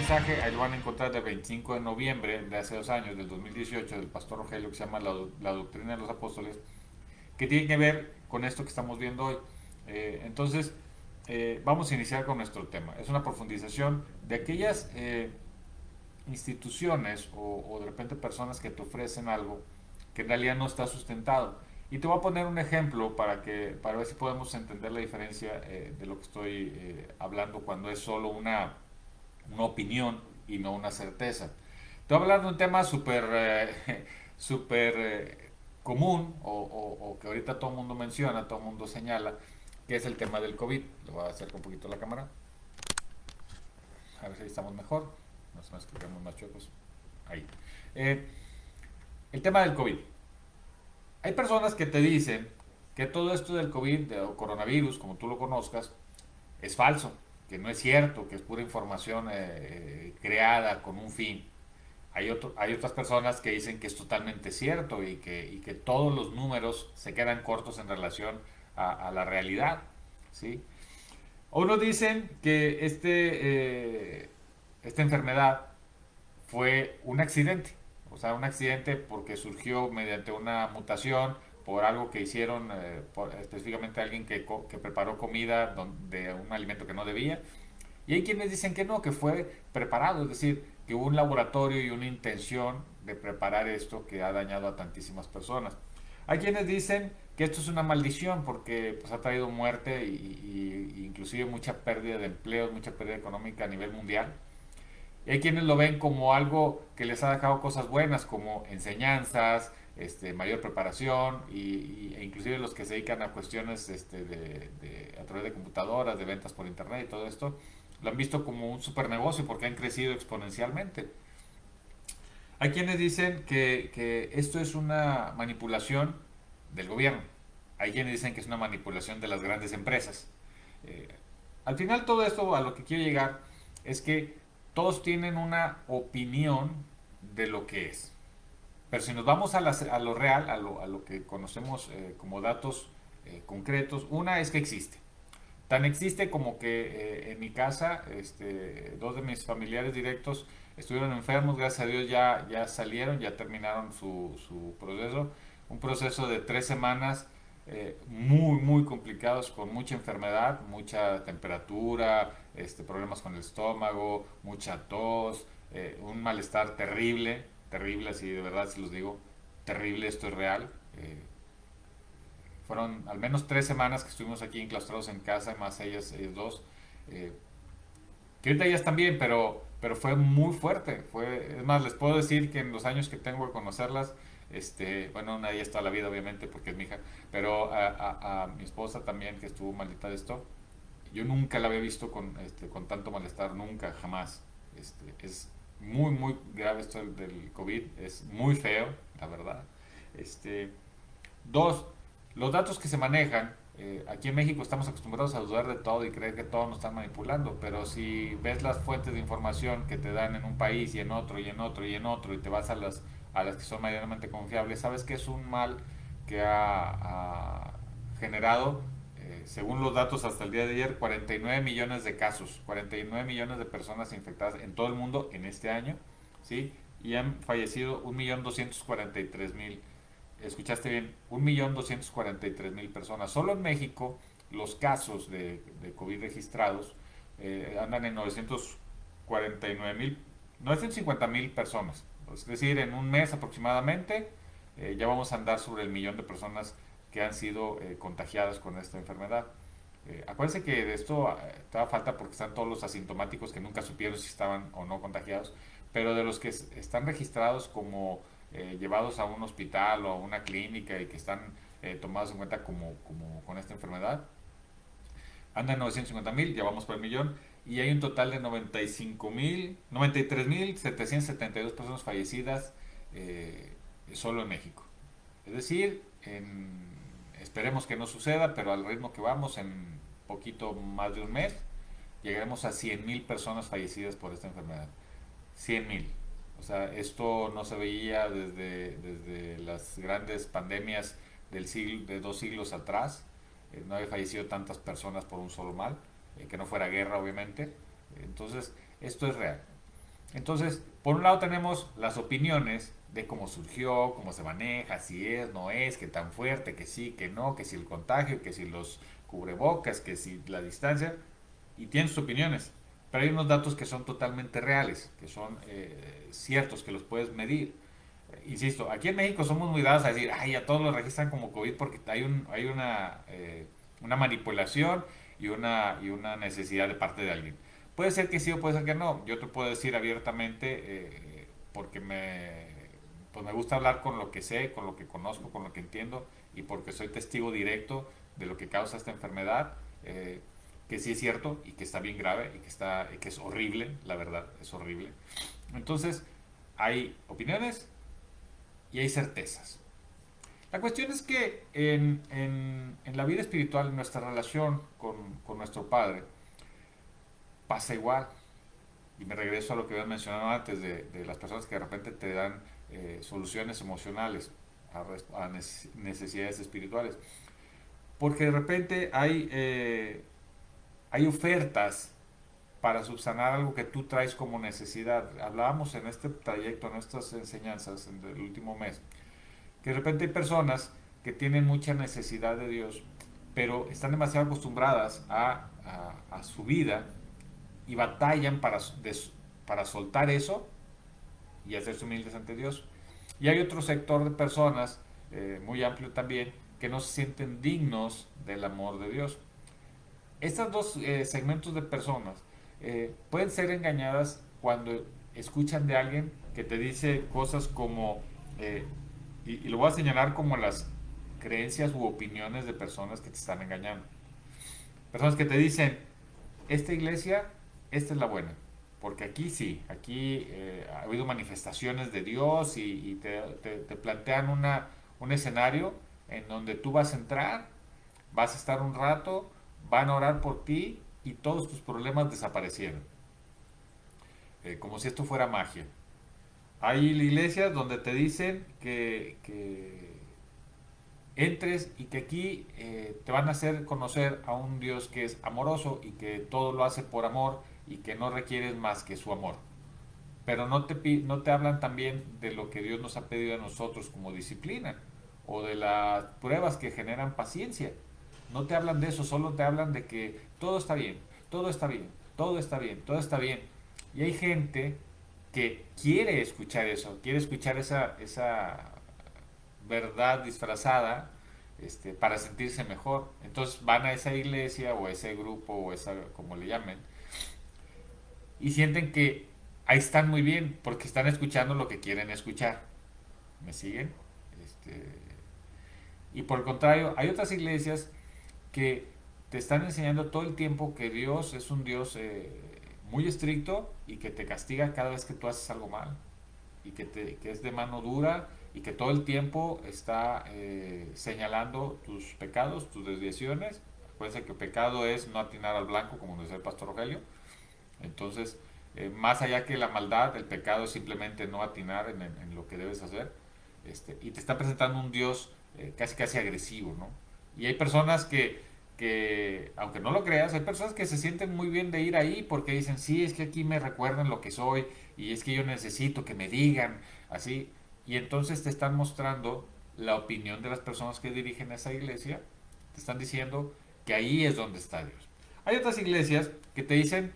mensaje, ahí lo van a encontrar del 25 de noviembre de hace 2 años, del 2018, del pastor Rogelio, que se llama la Doctrina de los Apóstoles, que tiene que ver con esto que estamos viendo hoy. Entonces, vamos a iniciar con nuestro tema. Es una profundización de aquellas instituciones o de repente personas que te ofrecen algo que en realidad no está sustentado. Y te voy a poner un ejemplo para ver si podemos entender la diferencia de lo que estoy hablando cuando es solo una opinión y no una certeza. Te voy a hablar de un tema súper súper común o que ahorita todo el mundo menciona, todo el mundo señala, que es el tema del COVID. Le voy a acercar un poquito la cámara, a ver si estamos mejor. Más o menos que quedamos más chuecos. Ahí. Eh, el tema del COVID. Hay personas que te dicen que todo esto del COVID o coronavirus, como tú lo conozcas, es falso, que no es cierto, que es pura información creada con un fin. Hay otras personas que dicen que es totalmente cierto y que todos los números se quedan cortos en relación a la realidad. ¿Sí? Unos dicen que esta enfermedad fue un accidente, o sea, un accidente porque surgió mediante una mutación, por algo que hicieron, específicamente alguien que preparó comida de un alimento que no debía. Y hay quienes dicen que no, que fue preparado, es decir, que hubo un laboratorio y una intención de preparar esto que ha dañado a tantísimas personas. Hay quienes dicen que esto es una maldición porque pues, ha traído muerte y inclusive mucha pérdida de empleos, mucha pérdida económica a nivel mundial. Y hay quienes lo ven como algo que les ha dejado cosas buenas, como enseñanzas, mayor preparación e inclusive los que se dedican a cuestiones a través de computadoras, de ventas por internet y todo esto, lo han visto como un super negocio porque han crecido exponencialmente. Hay quienes dicen que esto es una manipulación del gobierno. Hay quienes dicen que es una manipulación de las grandes empresas. Eh, Al final todo esto a lo que quiero llegar es que todos tienen una opinión de lo que es. Pero si nos vamos a lo real, a lo que conocemos como datos concretos, una es que existe. Tan existe como que en mi casa, dos de mis familiares directos estuvieron enfermos, gracias a Dios ya salieron, ya terminaron su proceso. Un proceso de 3 semanas muy complicados, con mucha enfermedad, mucha temperatura, problemas con el estómago, mucha tos, un malestar terrible, terrible, así de verdad se los digo, terrible, esto es real. Fueron al menos 3 semanas que estuvimos aquí enclaustrados en casa, más ellos dos. Eh, que ahorita ellas también, pero fue muy fuerte. Es más, les puedo decir que en los años que tengo de conocerlas, bueno, una de ellas toda la vida, obviamente, porque es mi hija, pero a mi esposa también, que estuvo maldita de esto, yo nunca la había visto con tanto malestar, nunca, jamás. Es muy grave esto del COVID, es muy feo, la verdad. Este, Dos, los datos que se manejan, aquí en México estamos acostumbrados a dudar de todo y creer que todo nos están manipulando, pero si ves las fuentes de información que te dan en un país y en otro y en otro y en otro y te vas a las que son medianamente confiables, sabes que es un mal que ha generado, según los datos hasta el día de ayer, 49 millones de casos, 49 millones de personas infectadas en todo el mundo en este año, ¿sí? Y han fallecido 1.243.000. Escuchaste bien, 1.243.000 personas. Solo en México los casos de COVID registrados andan en 950.000 personas. Es decir, en un mes aproximadamente ya vamos a andar sobre el millón de personas que han sido contagiadas con esta enfermedad. Acuérdense que de esto te da falta porque están todos los asintomáticos que nunca supieron si estaban o no contagiados, pero de los que están registrados como llevados a un hospital o a una clínica y que están tomados en cuenta como con esta enfermedad, andan 950.000, ya vamos por el millón, y hay un total de 93.772 personas fallecidas solo en México. Es decir, esperemos que no suceda, pero al ritmo que vamos, en poquito más de un mes, llegaremos a 100.000 personas fallecidas por esta enfermedad. 100.000. O sea, esto no se veía desde las grandes pandemias de 2 siglos atrás. No había fallecido tantas personas por un solo mal, que no fuera guerra, obviamente. Entonces, esto es real. Entonces, por un lado tenemos las opiniones de cómo surgió, cómo se maneja, si es, no es, qué tan fuerte, que sí, que no, que si el contagio, que si los cubrebocas, que si la distancia, y tienen sus opiniones. Pero hay unos datos que son totalmente reales, que son ciertos, que los puedes medir. Insisto, aquí en México somos muy dados a decir, ay, a todos lo registran como COVID porque hay una manipulación y una necesidad de parte de alguien. Puede ser que sí o puede ser que no. Yo te puedo decir abiertamente, porque pues me gusta hablar con lo que sé, con lo que conozco, con lo que entiendo y porque soy testigo directo de lo que causa esta enfermedad, que sí es cierto y que está bien grave y que es horrible, la verdad, es horrible. Entonces, hay opiniones y hay certezas. La cuestión es que en la vida espiritual, en nuestra relación con nuestro Padre, pasa igual. Y me regreso a lo que habías mencionado antes de las personas que de repente te dan soluciones emocionales a necesidades espirituales. Porque de repente hay ofertas para subsanar algo que tú traes como necesidad. Hablábamos en este trayecto, en estas enseñanzas, en el último mes, que de repente hay personas que tienen mucha necesidad de Dios, pero están demasiado acostumbradas a su vida y batallan para soltar eso y hacerse humildes ante Dios. Y hay otro sector de personas, muy amplio también, que no se sienten dignos del amor de Dios. Estos dos segmentos de personas pueden ser engañadas cuando escuchan de alguien que te dice cosas como, eh, y lo voy a señalar como las creencias u opiniones de personas que te están engañando. Personas que te dicen, esta iglesia, esta es la buena. Porque aquí sí, aquí ha habido manifestaciones de Dios y te plantean un escenario en donde tú vas a entrar, vas a estar un rato, van a orar por ti y todos tus problemas desaparecieron. Como si esto fuera magia. Hay iglesias donde te dicen que entres y que aquí te van a hacer conocer a un Dios que es amoroso y que todo lo hace por amor y que no requieres más que su amor. Pero no te hablan también de lo que Dios nos ha pedido a nosotros como disciplina o de las pruebas que generan paciencia. No te hablan de eso, solo te hablan de que todo está bien, todo está bien, todo está bien, todo está bien. Y hay gente que quiere escuchar eso, quiere escuchar esa verdad disfrazada, para sentirse mejor. Entonces van a esa iglesia o a ese grupo o esa, como le llamen, y sienten que ahí están muy bien porque están escuchando lo que quieren escuchar. ¿Me siguen? Este, y por el contrario, hay otras iglesias que te están enseñando todo el tiempo que Dios es un Dios muy estricto y que te castiga cada vez que tú haces algo mal y que es de mano dura y que todo el tiempo está señalando tus pecados, tus desviaciones. Acuérdense que pecado es no atinar al blanco, como nos decía el pastor Rogelio. Entonces, más allá que la maldad, el pecado es simplemente no atinar en lo que debes hacer. Y te está presentando un Dios casi casi agresivo, ¿no? Y hay personas aunque no lo creas, hay personas que se sienten muy bien de ir ahí porque dicen, sí, es que aquí me recuerdan lo que soy y es que yo necesito que me digan así. Y entonces te están mostrando la opinión de las personas que dirigen esa iglesia, te están diciendo que ahí es donde está Dios. Hay otras iglesias que te dicen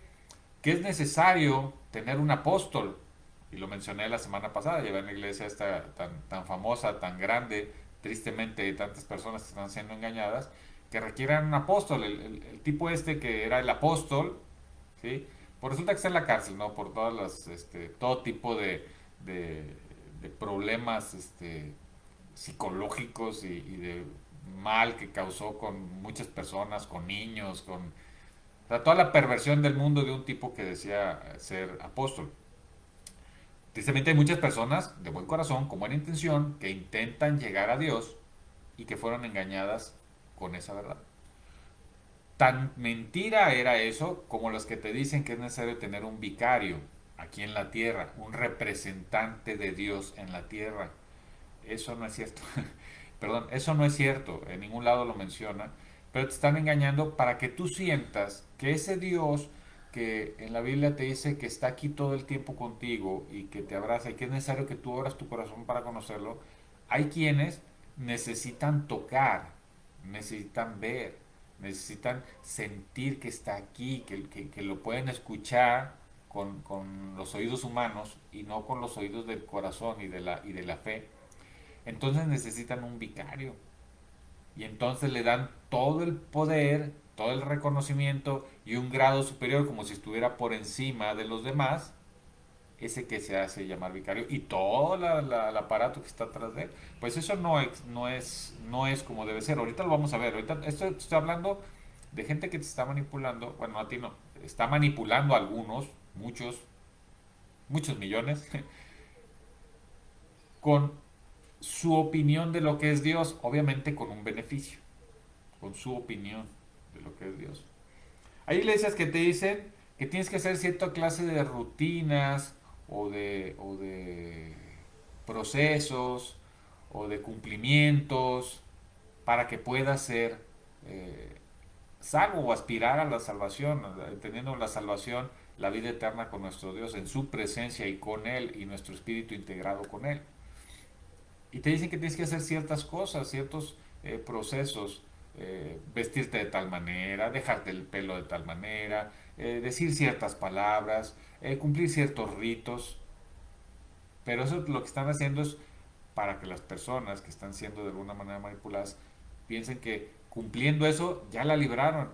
que es necesario tener un apóstol, y lo mencioné la semana pasada, llevé en la iglesia esta tan famosa, tan grande, tristemente hay tantas personas que están siendo engañadas, que requieren un apóstol, el tipo que era el apóstol, ¿sí? Pues resulta que está en la cárcel, ¿no? Por todas todo tipo de, de problemas psicológicos y de mal que causó con muchas personas, con niños, con o sea, toda la perversión del mundo de un tipo que decía ser apóstol. Tristemente hay muchas personas de buen corazón, con buena intención, que intentan llegar a Dios y que fueron engañadas con esa verdad. Tan mentira era eso como los que te dicen que es necesario tener un vicario aquí en la tierra, un representante de Dios en la tierra. Eso no es cierto. Perdón, eso no es cierto. En ningún lado lo menciona. Pero te están engañando para que tú sientas que ese Dios que en la Biblia te dice que está aquí todo el tiempo contigo y que te abraza y que es necesario que tú abras tu corazón para conocerlo, hay quienes necesitan tocar, necesitan ver, necesitan sentir que está aquí, que lo pueden escuchar con los oídos humanos y no con los oídos del corazón y de la fe. Entonces necesitan un vicario y entonces le dan todo el poder, todo el reconocimiento y un grado superior como si estuviera por encima de los demás, ese que se hace llamar vicario y todo el aparato que está atrás de él. Pues eso no es como debe ser. Ahorita lo vamos a ver. Ahorita esto estoy hablando de gente que te está manipulando. Bueno, a ti no. Está manipulando a algunos, muchos millones, con su opinión de lo que es Dios, obviamente con un beneficio, con su opinión de lo que es Dios. Hay iglesias que te dicen que tienes que hacer cierta clase de rutinas o de procesos o de cumplimientos para que puedas ser salvo o aspirar a la salvación, teniendo la salvación, la vida eterna con nuestro Dios, en su presencia y con Él y nuestro espíritu integrado con Él. Y te dicen que tienes que hacer ciertas cosas, ciertos procesos, vestirte de tal manera, dejarte el pelo de tal manera, decir ciertas palabras, cumplir ciertos ritos. Pero eso lo que están haciendo es para que las personas que están siendo de alguna manera manipuladas piensen que cumpliendo eso ya la libraron.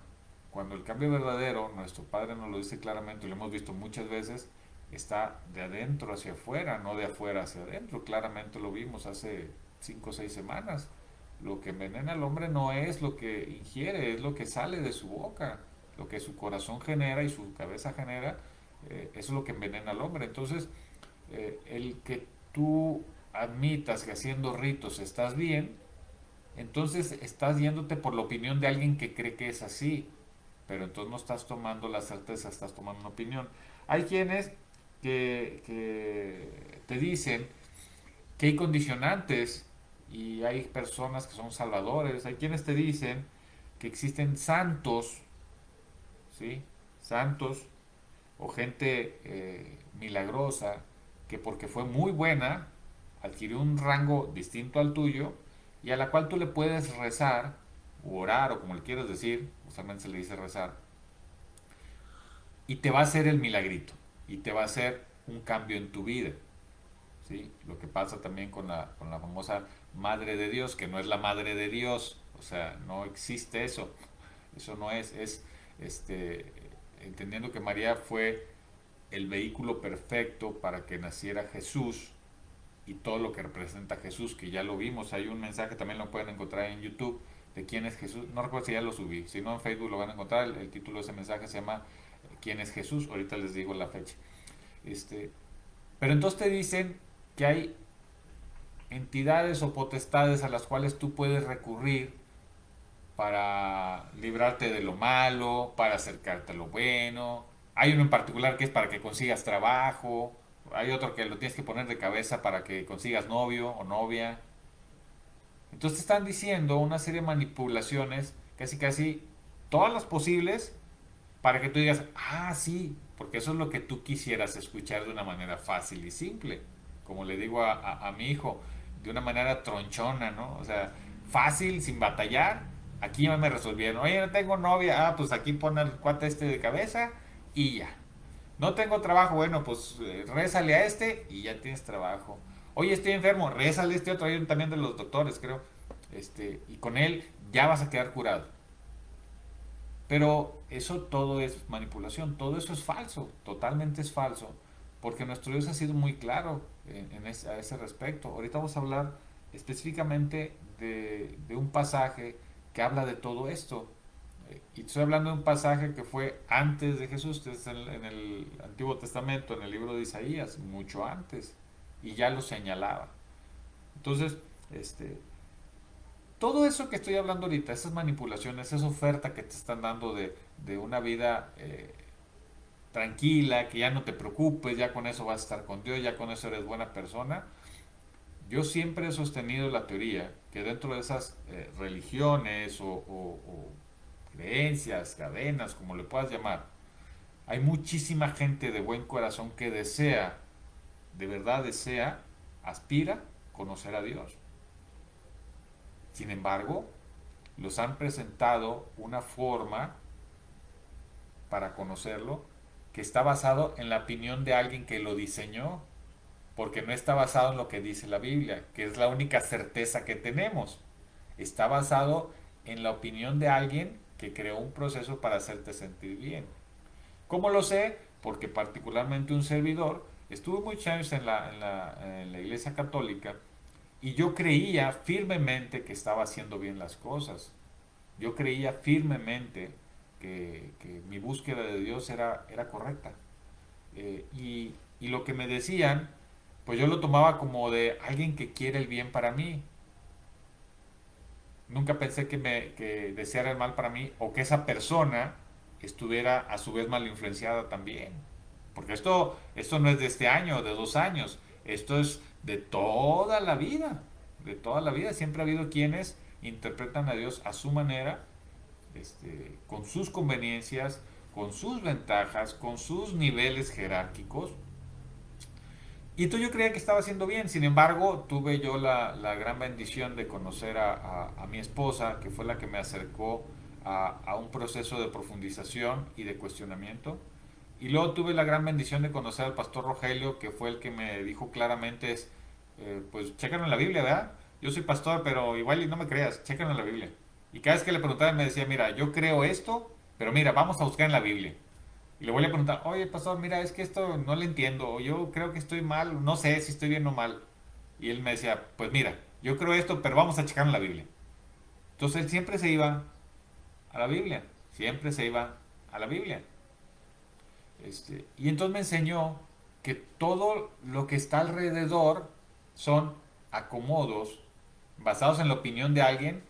Cuando el cambio verdadero, nuestro Padre nos lo dice claramente, y lo hemos visto muchas veces, está de adentro hacia afuera, no de afuera hacia adentro. Claramente lo vimos hace 5 o 6 semanas. Lo que envenena al hombre no es lo que ingiere, es lo que sale de su boca, lo que su corazón genera y su cabeza genera, eso es lo que envenena al hombre. Entonces, el que tú admitas que haciendo ritos estás bien, entonces estás yéndote por la opinión de alguien que cree que es así, pero entonces no estás tomando la certeza, estás tomando una opinión. Hay quienes que te dicen que hay condicionantes y hay personas que son salvadores, hay quienes te dicen que existen santos, ¿sí? Santos o gente milagrosa que porque fue muy buena adquirió un rango distinto al tuyo y a la cual tú le puedes rezar o orar o como le quieras decir, usualmente se le dice rezar, y te va a hacer el milagrito y te va a hacer un cambio en tu vida. ¿Sí? Lo que pasa también con la famosa Madre de Dios, que no es la Madre de Dios, o sea, no existe eso, eso no es este, entendiendo que María fue el vehículo perfecto para que naciera Jesús y todo lo que representa Jesús, que ya lo vimos, hay un mensaje, también lo pueden encontrar en YouTube, de quién es Jesús, no recuerdo si ya lo subí, si no en Facebook lo van a encontrar, el título de ese mensaje se llama ¿Quién es Jesús? Ahorita les digo la fecha. Este, pero entonces te dicen que hay entidades o potestades a las cuales tú puedes recurrir para librarte de lo malo, para acercarte a lo bueno. Hay uno en particular que es para que consigas trabajo. Hay otro que lo tienes que poner de cabeza para que consigas novio o novia. Entonces te están diciendo una serie de manipulaciones, casi casi todas las posibles, para que tú digas, ah, sí, porque eso es lo que tú quisieras escuchar de una manera fácil y simple. Como le digo a mi hijo, de una manera tronchona, ¿no? O sea, fácil, sin batallar. Aquí ya me resolvieron. Oye, no tengo novia. Ah, pues aquí pon el cuate este de cabeza y ya. No tengo trabajo. Bueno, pues rézale a este y ya tienes trabajo. Oye, estoy enfermo. Rézale a este otro. Hay uno también de los doctores, creo. Y con él ya vas a quedar curado. Pero eso todo es manipulación, todo eso es falso, totalmente es falso, porque nuestro Dios ha sido muy claro a ese respecto. Ahorita vamos a hablar específicamente de un pasaje que habla de todo esto. Y estoy hablando de un pasaje que fue antes de Jesús, que es en el Antiguo Testamento, en el libro de Isaías, mucho antes, y ya lo señalaba. Entonces, todo eso que estoy hablando ahorita, esas manipulaciones, esa oferta que te están dando de una vida tranquila, que ya no te preocupes, ya con eso vas a estar con Dios, ya con eso eres buena persona. Yo siempre he sostenido la teoría que dentro de esas religiones o creencias, cadenas, como le puedas llamar, Hay muchísima gente de buen corazón que desea, de verdad desea, aspira conocer a Dios. Sin embargo, los han presentado una forma para conocerlo que está basado en la opinión de alguien que lo diseñó, porque no está basado en lo que dice la Biblia, que es la única certeza que tenemos. Está basado en la opinión de alguien que creó un proceso para hacerte sentir bien. ¿Cómo lo sé? Porque particularmente un servidor estuvo muchos años en la iglesia católica y yo creía firmemente que estaba haciendo bien las cosas. Yo creía firmemente que mi búsqueda de Dios era correcta. Y lo que me decían, pues yo lo tomaba como de alguien que quiere el bien para mí. Nunca pensé que deseara el mal para mí o que esa persona estuviera a su vez mal influenciada también. Porque esto no es de este año o de 2 años, esto es de toda la vida. De toda la vida siempre ha habido quienes interpretan a Dios a su manera, con sus conveniencias, con sus ventajas, con sus niveles jerárquicos. Y tú yo creía que estaba haciendo bien, sin embargo, tuve yo la gran bendición de conocer a mi esposa, que fue la que me acercó a un proceso de profundización y de cuestionamiento. Y luego tuve la gran bendición de conocer al pastor Rogelio, que fue el que me dijo claramente, pues chécalo en la Biblia, ¿verdad? Yo soy pastor, pero igual y no me creas, chécalo en la Biblia. Y cada vez que le preguntaba me decía, mira, yo creo esto, pero mira, vamos a buscar en la Biblia. Y le voy a preguntar, oye, pastor, mira, es que esto no lo entiendo, o yo creo que estoy mal, no sé si estoy bien o mal. Y él me decía, pues mira, yo creo esto, pero vamos a checar en la Biblia. Entonces él siempre se iba a la Biblia, siempre se iba a la Biblia. Y entonces me enseñó que todo lo que está alrededor son acomodos basados en la opinión de alguien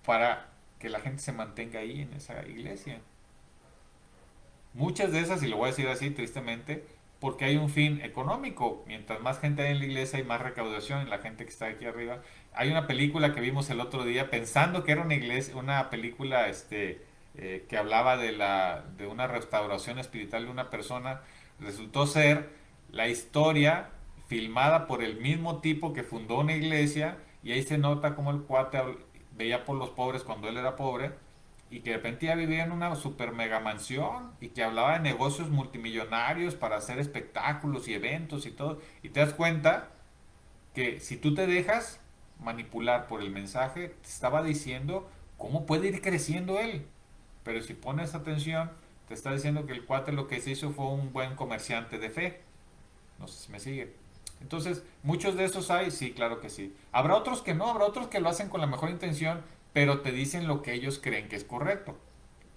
para que la gente se mantenga ahí en esa iglesia. Muchas de esas, y lo voy a decir así tristemente, porque hay un fin económico. Mientras más gente hay en la iglesia hay más recaudación en la gente que está aquí arriba. Hay una película que vimos el otro día pensando que era una iglesia, una película que hablaba de una restauración espiritual de una persona. Resultó ser la historia filmada por el mismo tipo que fundó una iglesia y ahí se nota como el cuate veía por los pobres cuando él era pobre y que de repente ya vivía en una super mega mansión y que hablaba de negocios multimillonarios para hacer espectáculos y eventos y todo. Y te das cuenta que si tú te dejas manipular por el mensaje, te estaba diciendo cómo puede ir creciendo él. Pero si pones atención, te está diciendo que el cuate lo que se hizo fue un buen comerciante de fe. No sé si me sigue. Entonces, muchos de esos hay, sí, claro que sí. Habrá otros que no, habrá otros que lo hacen con la mejor intención, pero te dicen lo que ellos creen que es correcto.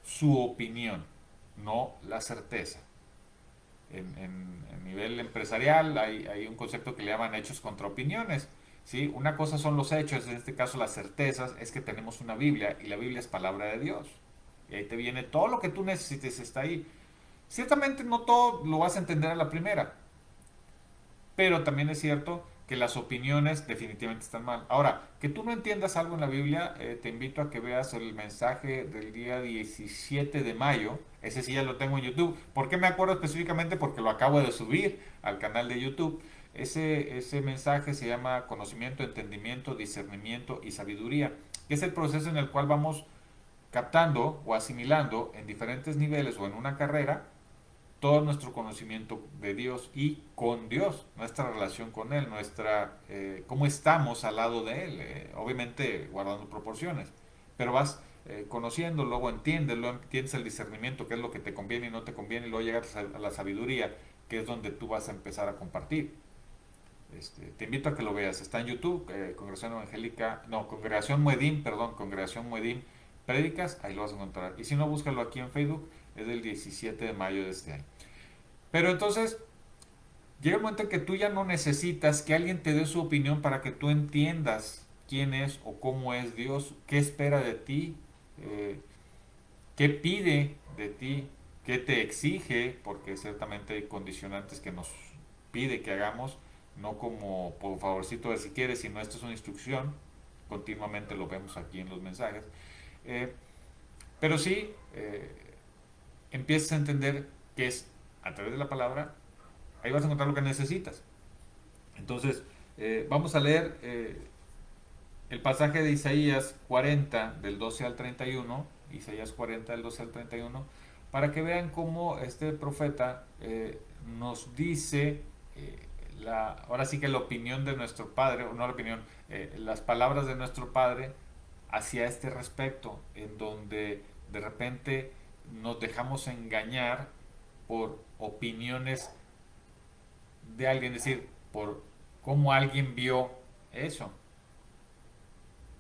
Su opinión, no la certeza. En nivel empresarial hay un concepto que le llaman hechos contra opiniones. ¿Sí? Una cosa son los hechos, en este caso las certezas, es que tenemos una Biblia y la Biblia es palabra de Dios. Y ahí te viene todo lo que tú necesites, está ahí. Ciertamente no todo lo vas a entender a la primera, pero también es cierto que las opiniones definitivamente están mal. Ahora, que tú no entiendas algo en la Biblia, te invito a que veas el mensaje del día 17 de mayo. Ese sí ya lo tengo en YouTube. ¿Por qué me acuerdo específicamente? Porque lo acabo de subir al canal de YouTube. Ese mensaje se llama conocimiento, entendimiento, discernimiento y sabiduría, que es el proceso en el cual vamos captando o asimilando en diferentes niveles o en una carrera todo nuestro conocimiento de Dios y con Dios, nuestra relación con Él, cómo estamos al lado de Él, obviamente guardando proporciones, pero vas conociendo, luego entiendes el discernimiento, qué es lo que te conviene y no te conviene, y luego llegas a la sabiduría, que es donde tú vas a empezar a compartir. Te invito a que lo veas, está en YouTube, Congregación Evangélica, no, Congregación Muedim, perdón, Congregación Muedim, Prédicas, ahí lo vas a encontrar. Y si no, búscalo aquí en Facebook, es del 17 de mayo de este año. Pero entonces, llega el momento en que tú ya no necesitas que alguien te dé su opinión para que tú entiendas quién es o cómo es Dios, qué espera de ti, eh, qué pide de ti, qué te exige, porque ciertamente hay condicionantes que nos pide que hagamos, no como por favorcito de si quieres, sino esto es una instrucción, continuamente lo vemos aquí en los mensajes. Pero sí, empiezas a entender que es a través de la palabra, ahí vas a encontrar lo que necesitas. Entonces, vamos a leer el pasaje de Isaías 40, del 12 al 31, Isaías 40, del 12 al 31, para que vean cómo este profeta nos dice, ahora sí que la opinión de nuestro Padre, o no la opinión, las palabras de nuestro Padre hacia este respecto, en donde de repente nos dejamos engañar por opiniones de alguien, es decir, por cómo alguien vio eso.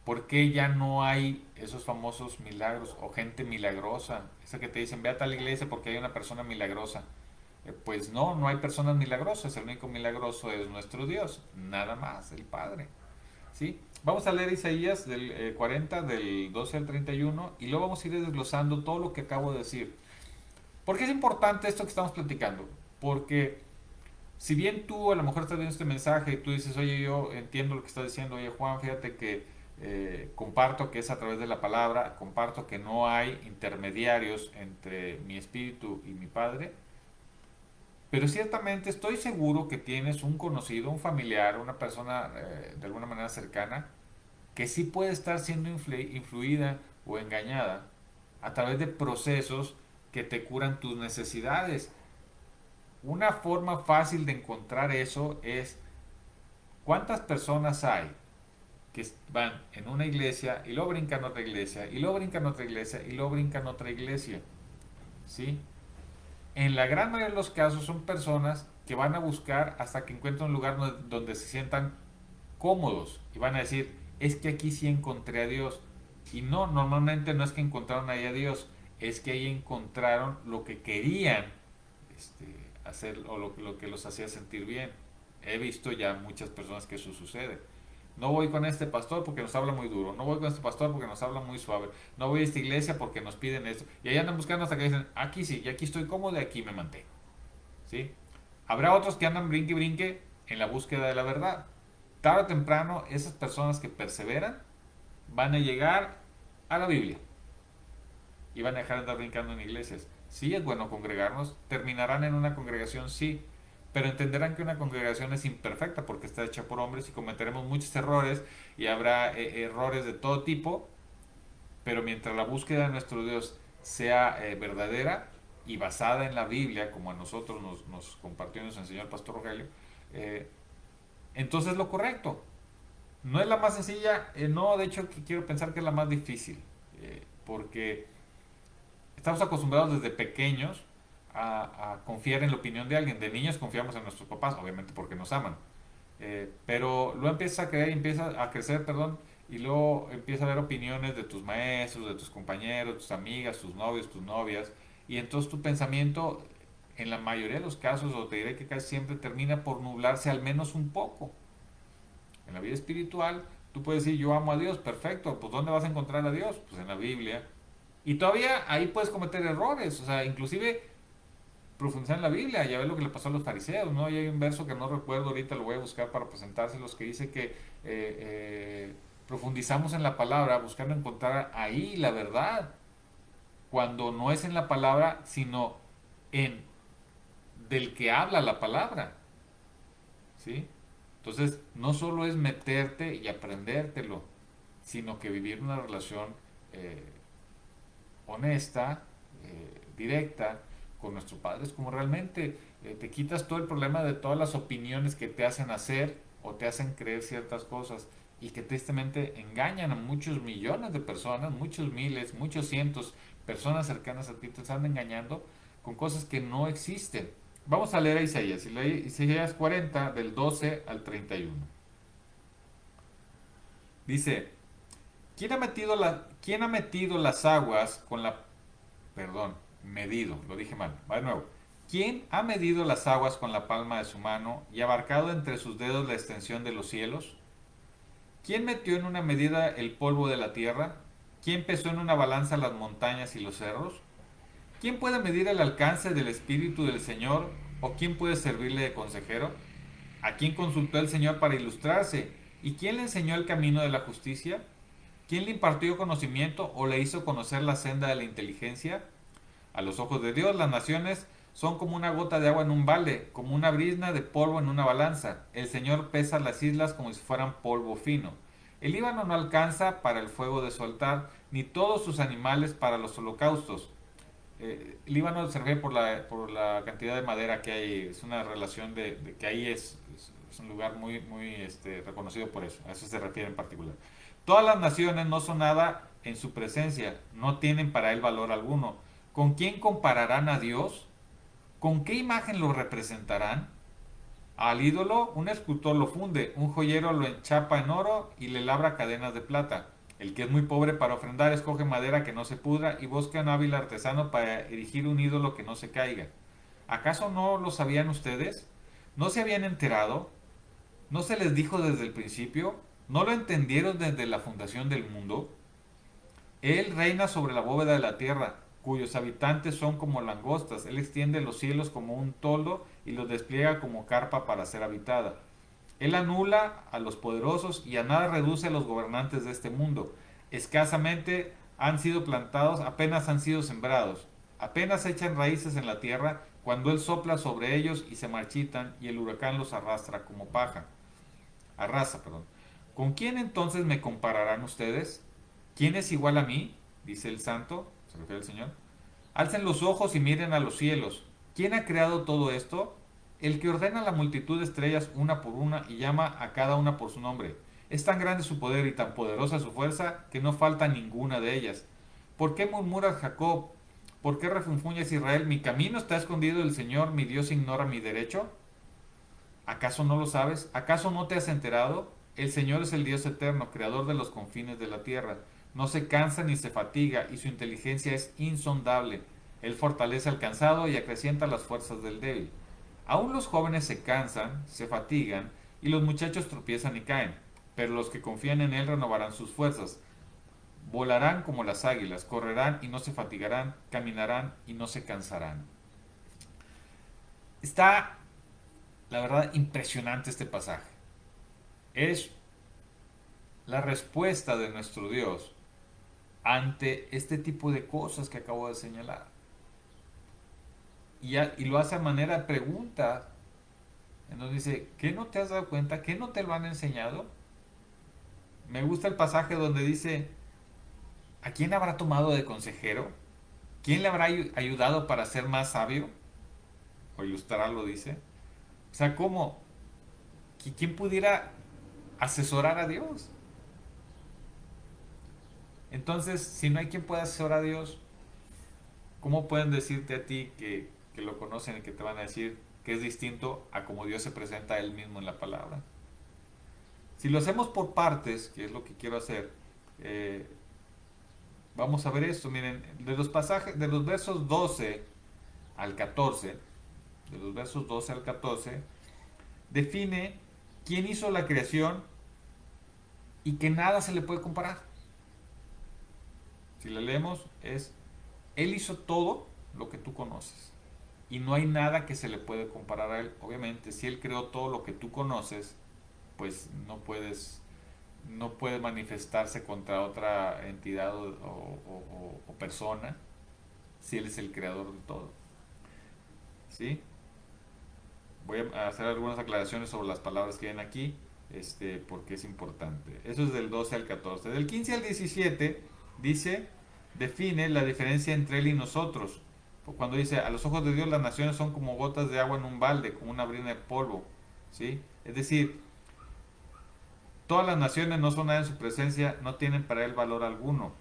¿Por qué ya no hay esos famosos milagros o gente milagrosa? Esa que te dicen, ve a tal iglesia porque hay una persona milagrosa. Pues no, no hay personas milagrosas. El único milagroso es nuestro Dios. Nada más, el Padre. ¿Sí? Vamos a leer Isaías del 40, del 12 al 31, y luego vamos a ir desglosando todo lo que acabo de decir. ¿Por qué es importante esto que estamos platicando? Porque si bien tú a lo mejor estás viendo este mensaje y tú dices, oye, yo entiendo lo que estás diciendo, oye Juan, fíjate que comparto que es a través de la palabra, comparto que no hay intermediarios entre mi espíritu y mi Padre, pero ciertamente estoy seguro que tienes un conocido, un familiar, una persona de alguna manera cercana, que sí puede estar siendo influida o engañada a través de procesos que te curan tus necesidades. Una forma fácil de encontrar eso es cuántas personas hay que van en una iglesia y luego brincan a otra iglesia y luego brincan a otra iglesia y luego brincan a otra iglesia. ¿Sí? En la gran mayoría de los casos son personas que van a buscar hasta que encuentren un lugar donde se sientan cómodos y van a decir, es que aquí sí encontré a Dios. Y no, normalmente no es que encontraron ahí a Dios, es que ahí encontraron lo que querían hacer o lo que los hacía sentir bien. He visto ya muchas personas que eso sucede. No voy con este pastor porque nos habla muy duro. No voy con este pastor porque nos habla muy suave. No voy a esta iglesia porque nos piden esto. Y ahí andan buscando hasta que dicen, aquí sí, y aquí estoy cómodo y aquí me mantengo. ¿Sí? Habrá otros que andan brinque y brinque en la búsqueda de la verdad. Tarde o temprano, esas personas que perseveran van a llegar a la Biblia y van a dejar de andar brincando en iglesias. Sí, es bueno congregarnos. Terminarán en una congregación, sí, pero entenderán que una congregación es imperfecta porque está hecha por hombres y cometeremos muchos errores y habrá errores de todo tipo, pero mientras la búsqueda de nuestro Dios sea verdadera y basada en la Biblia, como a nosotros nos compartió y nos enseñó el pastor Rogelio, entonces es lo correcto. No es la más sencilla, no, de hecho quiero pensar que es la más difícil, porque estamos acostumbrados desde pequeños a confiar en la opinión de alguien. De niños confiamos en nuestros papás, obviamente porque nos aman. Pero luego empiezas a creer, empiezas a crecer, perdón, y luego empieza a haber opiniones de tus maestros, de tus compañeros, tus amigas, tus novios, tus novias, y entonces tu pensamiento, en la mayoría de los casos, o te diré que casi siempre, termina por nublarse al menos un poco. En la vida espiritual, tú puedes decir, yo amo a Dios, perfecto, pues ¿dónde vas a encontrar a Dios? Pues en la Biblia. Y todavía ahí puedes cometer errores, o sea, inclusive profundizar en la Biblia, ya ves lo que le pasó a los fariseos, ¿no? Y hay un verso que no recuerdo, ahorita lo voy a buscar para presentárselos, que dice que profundizamos en la palabra buscando encontrar ahí la verdad, cuando no es en la palabra, sino en del que habla la palabra, ¿sí? Entonces, no solo es meterte y aprendértelo, sino que vivir una relación eh, honesta, directa, con nuestro Padre. Es como realmente te quitas todo el problema de todas las opiniones que te hacen hacer o te hacen creer ciertas cosas y que tristemente engañan a muchos millones de personas, muchos miles, muchos cientos, personas cercanas a ti te están engañando con cosas que no existen. Vamos a leer a Isaías, Isaías 40 del 12 al 31. Dice, ¿quién ha metido las aguas con la... Perdón, medido, lo dije mal, va de nuevo. ¿Quién ha medido las aguas con la palma de su mano y abarcado entre sus dedos la extensión de los cielos? ¿Quién metió en una medida el polvo de la tierra? ¿Quién pesó en una balanza las montañas y los cerros? ¿Quién puede medir el alcance del Espíritu del Señor o quién puede servirle de consejero? ¿A quién consultó el Señor para ilustrarse? ¿Y quién le enseñó el camino de la justicia? ¿Quién le impartió conocimiento o le hizo conocer la senda de la inteligencia? A los ojos de Dios las naciones son como una gota de agua en un balde, como una brizna de polvo en una balanza. El Señor pesa las islas como si fueran polvo fino. El Líbano no alcanza para el fuego de su altar, ni todos sus animales para los holocaustos. Líbano se refiere por la cantidad de madera que hay, es una relación de que ahí es un lugar muy reconocido por eso, a eso se refiere en particular. Todas las naciones no son nada en su presencia, no tienen para él valor alguno. ¿Con quién compararán a Dios? ¿Con qué imagen lo representarán? Al ídolo, un escultor lo funde, un joyero lo enchapa en oro y le labra cadenas de plata. El que es muy pobre para ofrendar escoge madera que no se pudra y busca un hábil artesano para erigir un ídolo que no se caiga. ¿Acaso no lo sabían ustedes? ¿No se habían enterado? ¿No se les dijo desde el principio? ¿No lo entendieron desde la fundación del mundo? Él reina sobre la bóveda de la tierra, cuyos habitantes son como langostas. Él extiende los cielos como un toldo y los despliega como carpa para ser habitada. Él anula a los poderosos y a nada reduce a los gobernantes de este mundo. Escasamente han sido plantados, apenas han sido sembrados. Apenas echan raíces en la tierra cuando Él sopla sobre ellos y se marchitan y el huracán los arrastra como paja. Arrasa, perdón. ¿Con quién entonces me compararán ustedes? ¿Quién es igual a mí? Dice el santo, se refiere al Señor. Alcen los ojos y miren a los cielos. ¿Quién ha creado todo esto? El que ordena la multitud de estrellas una por una y llama a cada una por su nombre. Es tan grande su poder y tan poderosa su fuerza que no falta ninguna de ellas. ¿Por qué murmuras Jacob? ¿Por qué refunfuñas Israel? ¿Mi camino está escondido del Señor? ¿Mi Dios ignora mi derecho? ¿Acaso no lo sabes? ¿Acaso no te has enterado? El Señor es el Dios eterno, creador de los confines de la tierra. No se cansa ni se fatiga, y su inteligencia es insondable. Él fortalece al cansado y acrecienta las fuerzas del débil. Aún los jóvenes se cansan, se fatigan, y los muchachos tropiezan y caen. Pero los que confían en Él renovarán sus fuerzas. Volarán como las águilas, correrán y no se fatigarán, caminarán y no se cansarán. Está, la verdad, impresionante este pasaje. Es la respuesta de nuestro Dios ante este tipo de cosas que acabo de señalar. Y lo hace a manera de pregunta. Entonces dice, ¿qué no te has dado cuenta? ¿Qué no te lo han enseñado? Me gusta el pasaje donde dice, ¿a quién habrá tomado de consejero? ¿Quién le habrá ayudado para ser más sabio? O ilustrarlo, dice. O sea, ¿cómo? ¿Quién pudiera asesorar a Dios? Entonces, si no hay quien pueda asesorar a Dios, ¿cómo pueden decirte a ti que lo conocen y que te van a decir que es distinto a como Dios se presenta a Él mismo en la palabra? Si lo hacemos por partes, que es lo que quiero hacer, eh, vamos a ver esto. Miren, de los pasajes, de los versos 12 al 14, de los versos 12 al 14, define quién hizo la creación y que nada se le puede comparar. Si le leemos, es Él hizo todo lo que tú conoces. Y no hay nada que se le puede comparar a Él. Obviamente, si Él creó todo lo que tú conoces, pues no puede manifestarse contra otra entidad o persona si Él es el creador de todo. ¿Sí? Voy a hacer algunas aclaraciones sobre las palabras que vienen aquí, porque es importante. Eso es del 12 al 14. Del 15 al 17 dice, define la diferencia entre Él y nosotros. Cuando dice, a los ojos de Dios las naciones son como gotas de agua en un balde, como una brina de polvo. ¿Sí? Es decir, todas las naciones no son nada en su presencia, no tienen para Él valor alguno.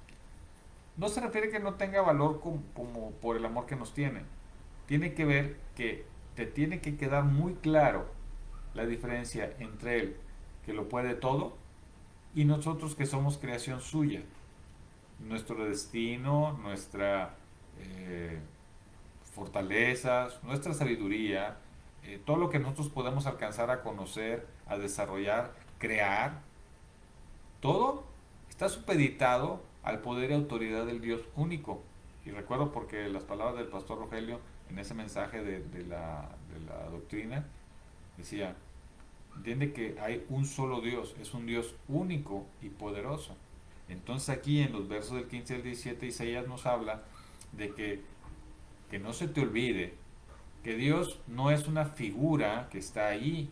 No se refiere que no tenga valor como por el amor que nos tiene. Tiene que ver que te tiene que quedar muy claro la diferencia entre Él, que lo puede todo, y nosotros que somos creación suya. Nuestro destino, nuestra fortalezas, nuestra sabiduría, todo lo que nosotros podemos alcanzar a conocer, a desarrollar, crear, todo está supeditado al poder y autoridad del Dios único. Y recuerdo porque las palabras del pastor Rogelio en ese mensaje de la doctrina decía, entiende que hay un solo Dios, es un Dios único y poderoso. Entonces aquí en los versos del 15 al 17 Isaías nos habla de que no se te olvide que Dios no es una figura que está ahí.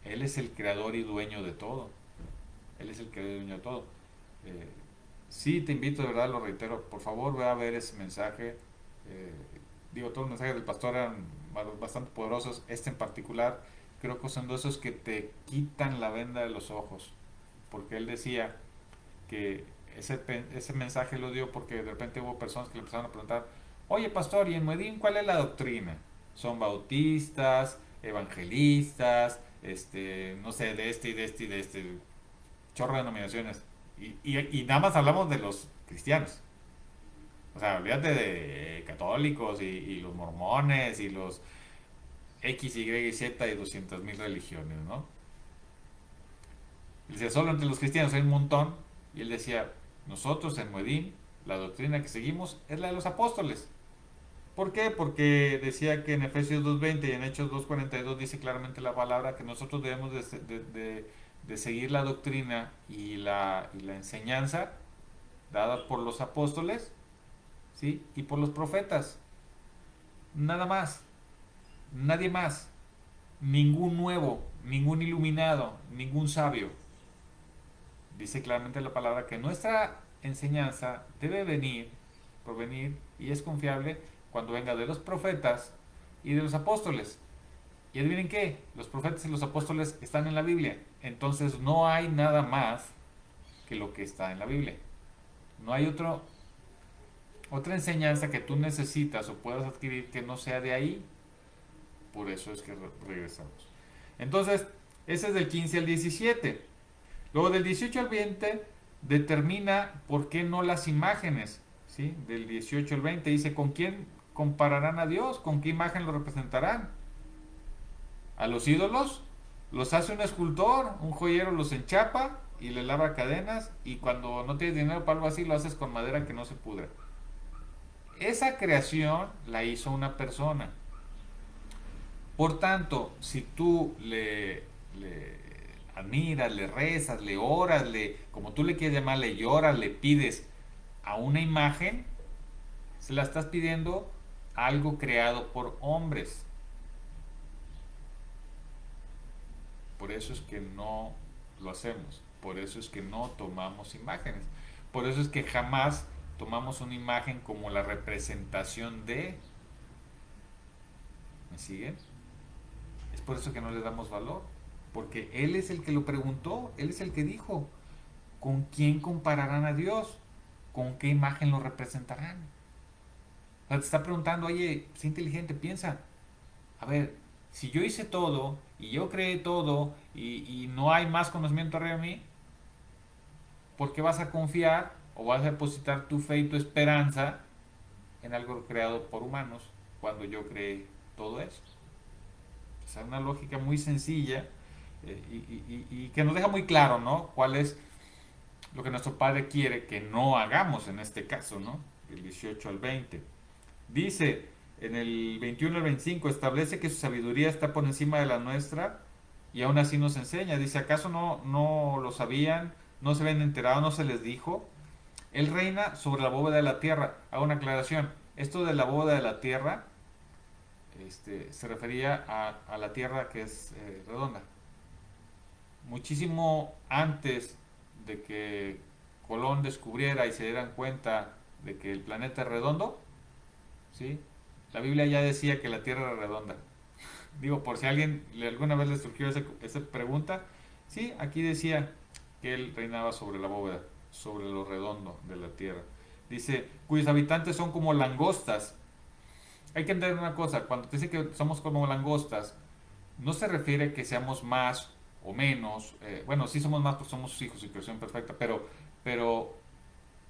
Él es el creador y dueño de todo. Él es el creador y dueño de todo. Eh, sí, te invito, de verdad, lo reitero, por favor, ve a ver ese mensaje. Digo, todos los mensajes del pastor eran bastante poderosos. Este en particular, creo que son de esos que te quitan la venda de los ojos. Porque él decía que ese mensaje lo dio porque de repente hubo personas que le empezaron a preguntar: oye pastor, ¿y en Medellín cuál es la doctrina? ¿Son bautistas, evangelistas, no sé, de este y de este y de este, chorro de denominaciones? Y nada más hablamos de los cristianos. O sea, olvídate de católicos y los mormones y los X, Y y Z y 200.000 religiones, ¿no? Él decía, solo entre los cristianos hay un montón. Y él decía, nosotros en Muedín, la doctrina que seguimos es la de los apóstoles. ¿Por qué? Porque decía que en Efesios 2:20 y en Hechos 2:42 dice claramente la palabra que nosotros debemos de seguir la doctrina y la enseñanza dada por los apóstoles, ¿sí? Y por los profetas. Nada más. Nadie más. Ningún nuevo, ningún iluminado, ningún sabio. Dice claramente la palabra que nuestra enseñanza debe provenir y es confiable cuando venga de los profetas y de los apóstoles. Y adivinen qué, los profetas y los apóstoles están en la Biblia. Entonces no hay nada más que lo que está en la Biblia. No hay otra enseñanza que tú necesitas o puedas adquirir que no sea de ahí. Por eso es que regresamos. Entonces, ese es del 15 al 17. Luego del 18 al 20 determina por qué no las imágenes. ¿Sí? Del 18 al 20 dice, ¿con quién compararán a Dios? ¿Con qué imagen lo representarán? ¿A los ídolos? Los hace un escultor, un joyero los enchapa y le lava cadenas, y cuando no tienes dinero para algo así lo haces con madera que no se pudre. Esa creación la hizo una persona. Por tanto, si tú le admiras, le rezas, le oras, como tú le quieres llamar, le lloras, le pides a una imagen, se la estás pidiendo a algo creado por hombres. Por eso es que no lo hacemos. Por eso es que no tomamos imágenes. Por eso es que jamás tomamos una imagen como la representación de... ¿Me siguen? Es por eso que no le damos valor. Porque Él es el que lo preguntó. Él es el que dijo, ¿con quién compararán a Dios? ¿Con qué imagen lo representarán? O sea, te está preguntando, oye, sé inteligente, piensa. A ver, si yo hice todo y yo creé todo y no hay más conocimiento arriba de mí, ¿por qué vas a confiar o vas a depositar tu fe y tu esperanza en algo creado por humanos cuando yo creé todo eso? O sea, una lógica muy sencilla, y que nos deja muy claro, ¿no? Cuál es lo que nuestro Padre quiere que no hagamos en este caso, ¿no? Del 18 al 20. Dice en el 21 al 25, establece que su sabiduría está por encima de la nuestra y aún así nos enseña. Dice, ¿acaso no lo sabían? ¿No se habían enterado? ¿No se les dijo? Él reina sobre la bóveda de la tierra. Hago una aclaración. Esto de la bóveda de la tierra se refería a la tierra que es redonda. Muchísimo antes de que Colón descubriera y se dieran cuenta de que el planeta es redondo, ¿sí? La Biblia ya decía que la tierra era redonda. Digo, por si a alguien alguna vez le surgió esa pregunta, sí, aquí decía que él reinaba sobre la bóveda, sobre lo redondo de la tierra. Dice, cuyos habitantes son como langostas. Hay que entender una cosa, cuando te dice que somos como langostas, no se refiere que seamos más o menos, bueno, sí somos más porque somos sus hijos y creación perfecta, pero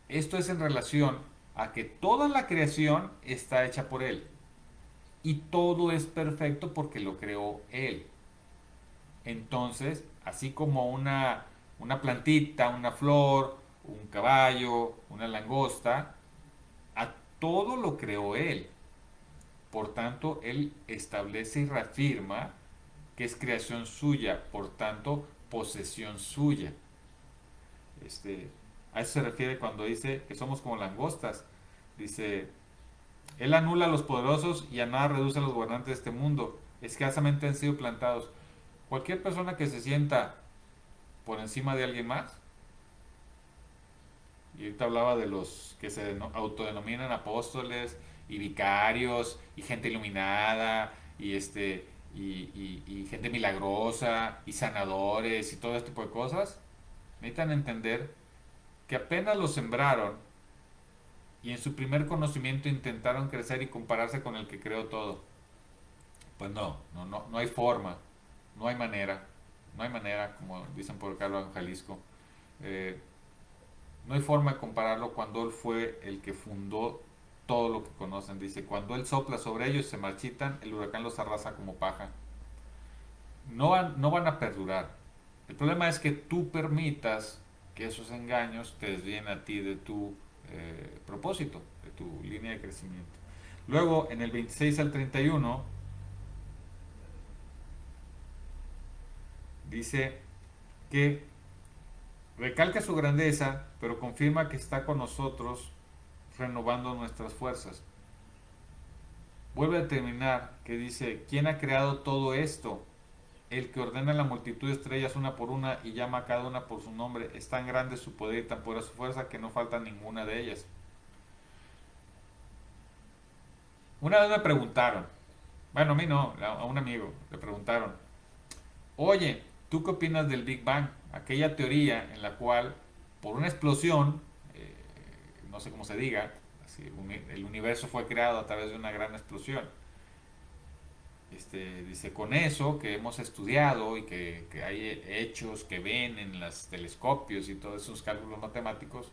esto es en relación a que toda la creación está hecha por Él y todo es perfecto porque lo creó Él. Entonces, así como una plantita, una flor, un caballo, una langosta, a todo lo creó Él. Por tanto, Él establece y reafirma que es creación suya, por tanto, posesión suya. A eso se refiere cuando dice que somos como langostas. Dice, Él anula a los poderosos y a nada reduce a los gobernantes de este mundo. Escasamente han sido plantados. Cualquier persona que se sienta por encima de alguien más, y ahorita hablaba de los que se autodenominan apóstoles y vicarios y gente iluminada y gente milagrosa y sanadores y todo este tipo de cosas, necesitan entender que apenas los sembraron y en su primer conocimiento intentaron crecer y compararse con el que creó todo. Pues no hay forma, no hay manera, no hay manera, como dicen por acá en Jalisco. Eh, no hay forma de compararlo cuando Él fue el que fundó todo lo que conocen. Dice, cuando Él sopla sobre ellos se marchitan, el huracán los arrasa como paja. No van a perdurar. El problema es que tú permitas que esos engaños te desvíen a ti de tu propósito, de tu línea de crecimiento. Luego, en el 26 al 31, dice que recalca su grandeza, pero confirma que está con nosotros renovando nuestras fuerzas. Vuelve a terminar que dice, ¿quién ha creado todo esto? El que ordena la multitud de estrellas una por una y llama a cada una por su nombre. Es tan grande su poder y tan poderosa su fuerza que no falta ninguna de ellas. Una vez me preguntaron, bueno, a mí no, a un amigo le preguntaron, oye, ¿tú qué opinas del Big Bang? Aquella teoría en la cual, por una explosión, no sé cómo se diga, así, el universo fue creado a través de una gran explosión. Dice, con eso que hemos estudiado y que hay hechos que ven en los telescopios y todos esos cálculos matemáticos,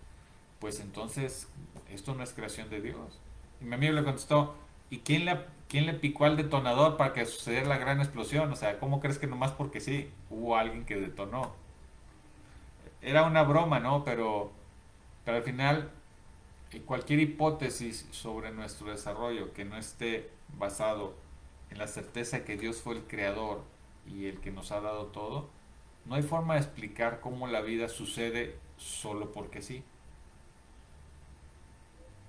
pues entonces esto no es creación de Dios. Y mi amigo le contestó, ¿y quién le picó al detonador para que sucediera la gran explosión? O sea, ¿cómo crees que nomás porque sí? Hubo alguien que detonó. Era una broma, ¿no? Pero al final, cualquier hipótesis sobre nuestro desarrollo que no esté basado en la certeza que Dios fue el creador y el que nos ha dado todo, no hay forma de explicar cómo la vida sucede solo porque sí.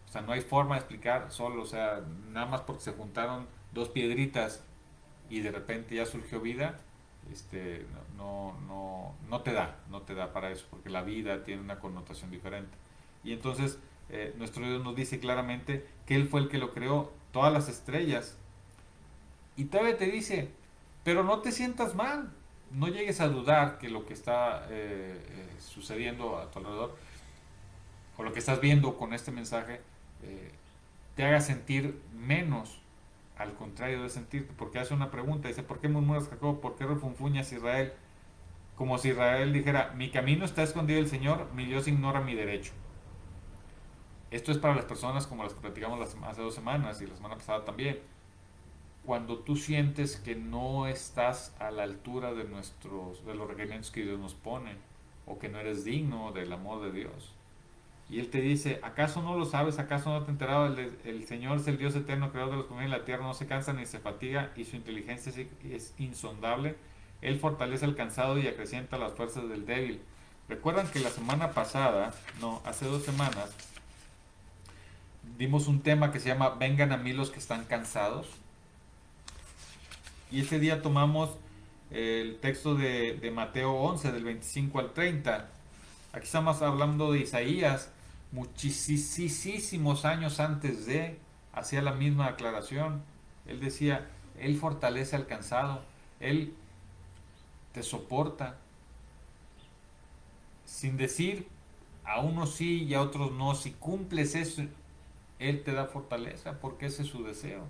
O sea, no hay forma de explicar solo, o sea, nada más porque se juntaron dos piedritas y de repente ya surgió vida, no te da para eso, porque la vida tiene una connotación diferente. Y entonces, nuestro Dios nos dice claramente que Él fue el que lo creó, todas las estrellas. Y todavía te dice, pero no te sientas mal, no llegues a dudar que lo que está sucediendo a tu alrededor, o lo que estás viendo con este mensaje, eh, te haga sentir menos. Al contrario de sentirte, porque hace una pregunta, dice, ¿por qué murmuras, Jacob? ¿Por qué refunfuñas, Israel? Como si Israel dijera, mi camino está escondido del Señor, mi Dios ignora mi derecho. Esto es para las personas como las que platicamos hace 2 semanas y la semana pasada también. Cuando tú sientes que no estás a la altura de los requerimientos que Dios nos pone, o que no eres digno del amor de Dios. Y Él te dice, ¿acaso no lo sabes? ¿Acaso no te has enterado? El Señor es el Dios eterno, creador de los confines de la tierra, no se cansa ni se fatiga y su inteligencia es insondable. Él fortalece al cansado y acrecienta las fuerzas del débil. Recuerdan que la semana pasada, no, hace 2 semanas, dimos un tema que se llama Vengan a mí los que están cansados. Y ese día tomamos el texto de Mateo 11, del 25 al 30. Aquí estamos hablando de Isaías, muchísimos años antes hacía la misma aclaración. Él decía, Él fortalece al cansado, Él te soporta, sin decir a unos sí y a otros no. Si cumples eso, Él te da fortaleza, porque ese es su deseo.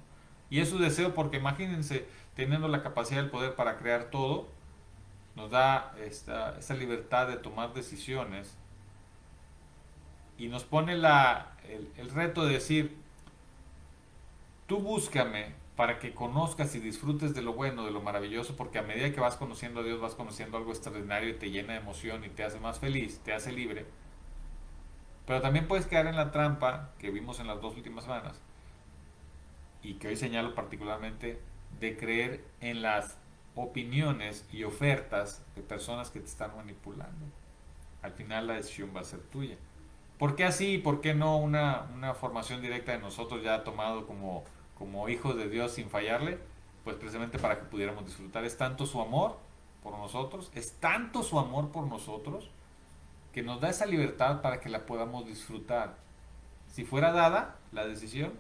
Y es su deseo porque imagínense, teniendo la capacidad del poder para crear todo, nos da esta libertad de tomar decisiones y nos pone el reto de decir, tú búscame para que conozcas y disfrutes de lo bueno, de lo maravilloso, porque a medida que vas conociendo a Dios, vas conociendo algo extraordinario y te llena de emoción y te hace más feliz, te hace libre. Pero también puedes caer en la trampa que vimos en las 2 últimas semanas y que hoy señalo particularmente, de creer en las opiniones y ofertas de personas que te están manipulando. Al final la decisión va a ser tuya. ¿Por qué así? ¿Por qué no una formación directa de nosotros ya tomado como hijos de Dios sin fallarle? Pues precisamente para que pudiéramos disfrutar. Es tanto su amor por nosotros, es tanto su amor por nosotros, que nos da esa libertad para que la podamos disfrutar. Si fuera dada la decisión,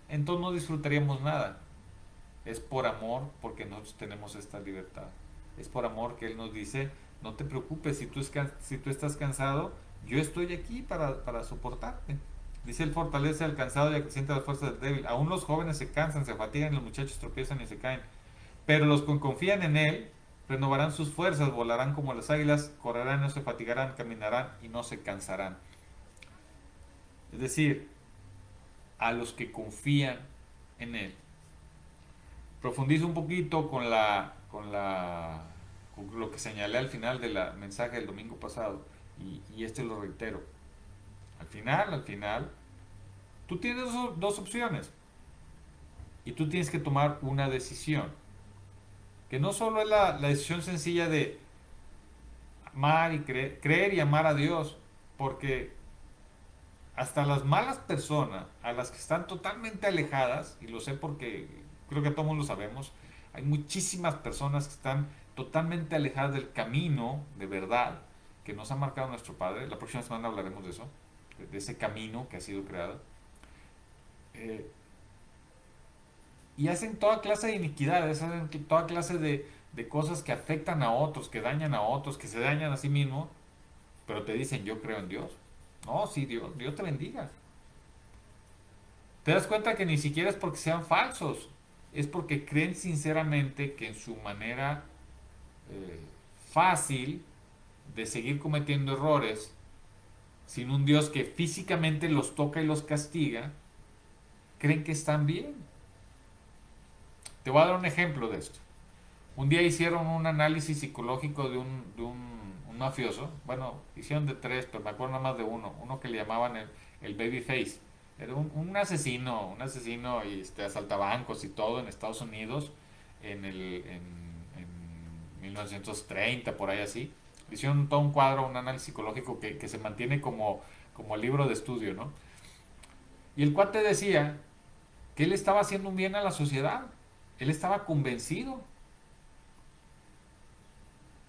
entonces no disfrutaríamos nada. Es por amor porque nosotros tenemos esta libertad. Es por amor que Él nos dice, no te preocupes, si tú estás cansado, yo estoy aquí para soportarte. Dice, Él fortalece al cansado y acrecienta las fuerzas del débil. Aún los jóvenes se cansan, se fatigan, los muchachos tropiezan y se caen. Pero los que confían en Él renovarán sus fuerzas, volarán como las águilas, correrán y no se fatigarán, caminarán y no se cansarán. Es decir, a los que confían en Él. Profundizo un poquito con lo que señalé al final del mensaje del domingo pasado y este lo reitero. Al final, tú tienes dos opciones y tú tienes que tomar una decisión. Que no solo es la decisión sencilla de amar y creer y amar a Dios, porque hasta las malas personas, a las que están totalmente alejadas, y lo sé porque creo que todos lo sabemos, hay muchísimas personas que están totalmente alejadas del camino de verdad que nos ha marcado nuestro Padre. La próxima semana hablaremos de eso, de ese camino que ha sido creado. Eh, y hacen toda clase de iniquidades, hacen toda clase de cosas que afectan a otros, que dañan a otros, que se dañan a sí mismos, pero te dicen yo creo en Dios. No, sí, Dios te bendiga. Te das cuenta que ni siquiera es porque sean falsos, es porque creen sinceramente que en su manera eh, fácil de seguir cometiendo errores, sin un Dios que físicamente los toca y los castiga, creen que están bien. Te voy a dar un ejemplo de esto. Un día hicieron un análisis psicológico de un mafioso. Bueno, hicieron de tres, pero me acuerdo nada más de uno. Uno que le llamaban el Babyface. Era un asesino y asaltaba bancos y todo en Estados Unidos en 1930, por ahí así. Hicieron todo un cuadro, un análisis psicológico que se mantiene como libro de estudio, ¿no? Y el cuate decía que él estaba haciendo un bien a la sociedad. Él estaba convencido.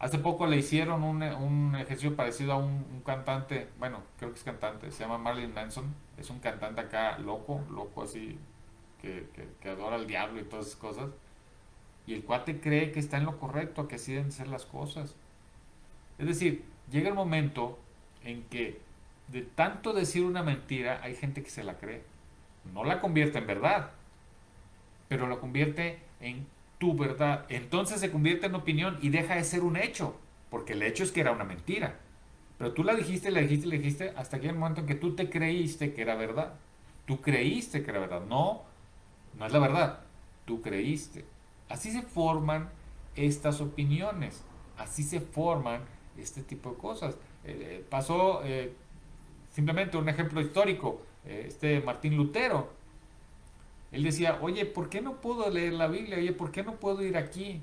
Hace poco le hicieron un ejercicio parecido a un cantante, bueno, creo que es cantante, se llama Marilyn Manson, es un cantante acá loco, loco así, que adora al diablo y todas esas cosas. Y el cuate cree que está en lo correcto, que así deben ser las cosas. Es decir, llega el momento en que de tanto decir una mentira hay gente que se la cree. No la convierte en verdad, pero la convierte en tu verdad. Entonces se convierte en opinión y deja de ser un hecho, porque el hecho es que era una mentira. Pero tú la dijiste, la dijiste, la dijiste, hasta que el momento en que tú te creíste que era verdad. Tú creíste que era verdad. No, no es la verdad. Tú creíste. Así se forman estas opiniones. Así se forman este tipo de cosas. Pasó simplemente un ejemplo histórico. Martín Lutero, él decía, oye, ¿por qué no puedo leer la Biblia? Oye, ¿por qué no puedo ir aquí?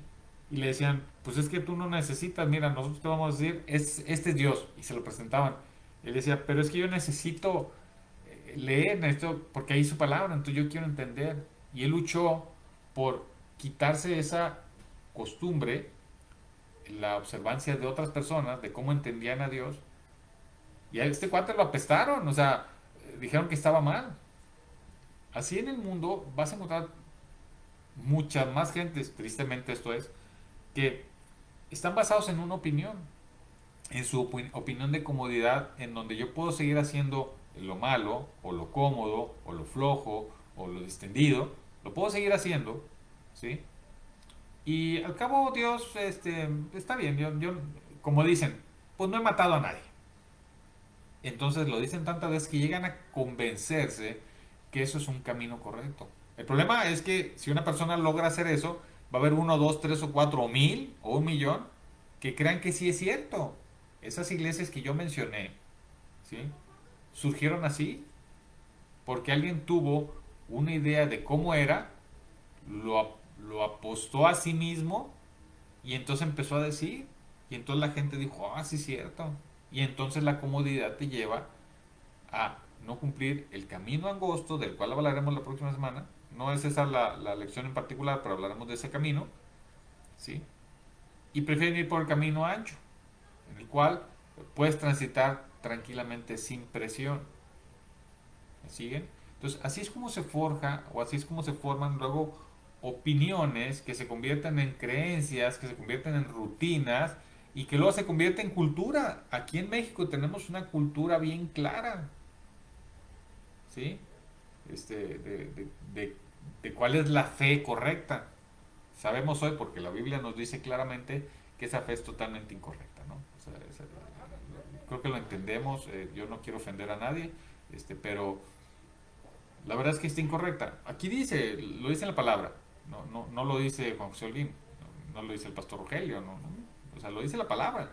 Y le decían, pues es que tú no necesitas, mira, nosotros te vamos a decir, este es Dios. Y se lo presentaban. Él decía, pero es que yo necesito leer esto, porque ahí su palabra, entonces yo quiero entender. Y él luchó por quitarse esa costumbre, la observancia de otras personas, de cómo entendían a Dios. Y a este cuate lo apestaron, o sea, dijeron que estaba mal. Así en el mundo vas a encontrar muchas más gentes, tristemente esto es, que están basados en una opinión, en su opinión de comodidad, en donde yo puedo seguir haciendo lo malo, o lo cómodo, o lo flojo, o lo distendido, lo puedo seguir haciendo, ¿sí? Y al cabo Dios, está bien, como dicen, pues no he matado a nadie. Entonces lo dicen tantas veces que llegan a convencerse que eso es un camino correcto. El problema es que si una persona logra hacer eso, va a haber uno, dos, tres o cuatro o mil o un millón que crean que sí es cierto. Esas iglesias que yo mencioné, ¿sí? Surgieron así porque alguien tuvo una idea de cómo era, lo apostó a sí mismo y entonces empezó a decir, y entonces la gente dijo, ah, sí es cierto. Y entonces la comodidad te lleva a no cumplir el camino angosto, del cual hablaremos la próxima semana. No es esa la lección en particular, pero hablaremos de ese camino, ¿sí? Y prefieren ir por el camino ancho, en el cual puedes transitar tranquilamente sin presión. ¿Me siguen? Entonces, así es como se forja, o así es como se forman luego opiniones que se convierten en creencias, que se convierten en rutinas y que luego se convierte en cultura. Aquí en México tenemos una cultura bien clara, ¿sí? De cuál es la fe correcta. Sabemos hoy, porque la Biblia nos dice claramente que esa fe es totalmente incorrecta, ¿no? O sea, creo que lo entendemos, yo no quiero ofender a nadie, pero la verdad es que está incorrecta. Aquí dice, lo dice en la palabra, no lo dice Juan José Holguín, no lo dice el pastor Rogelio, o sea, lo dice la palabra.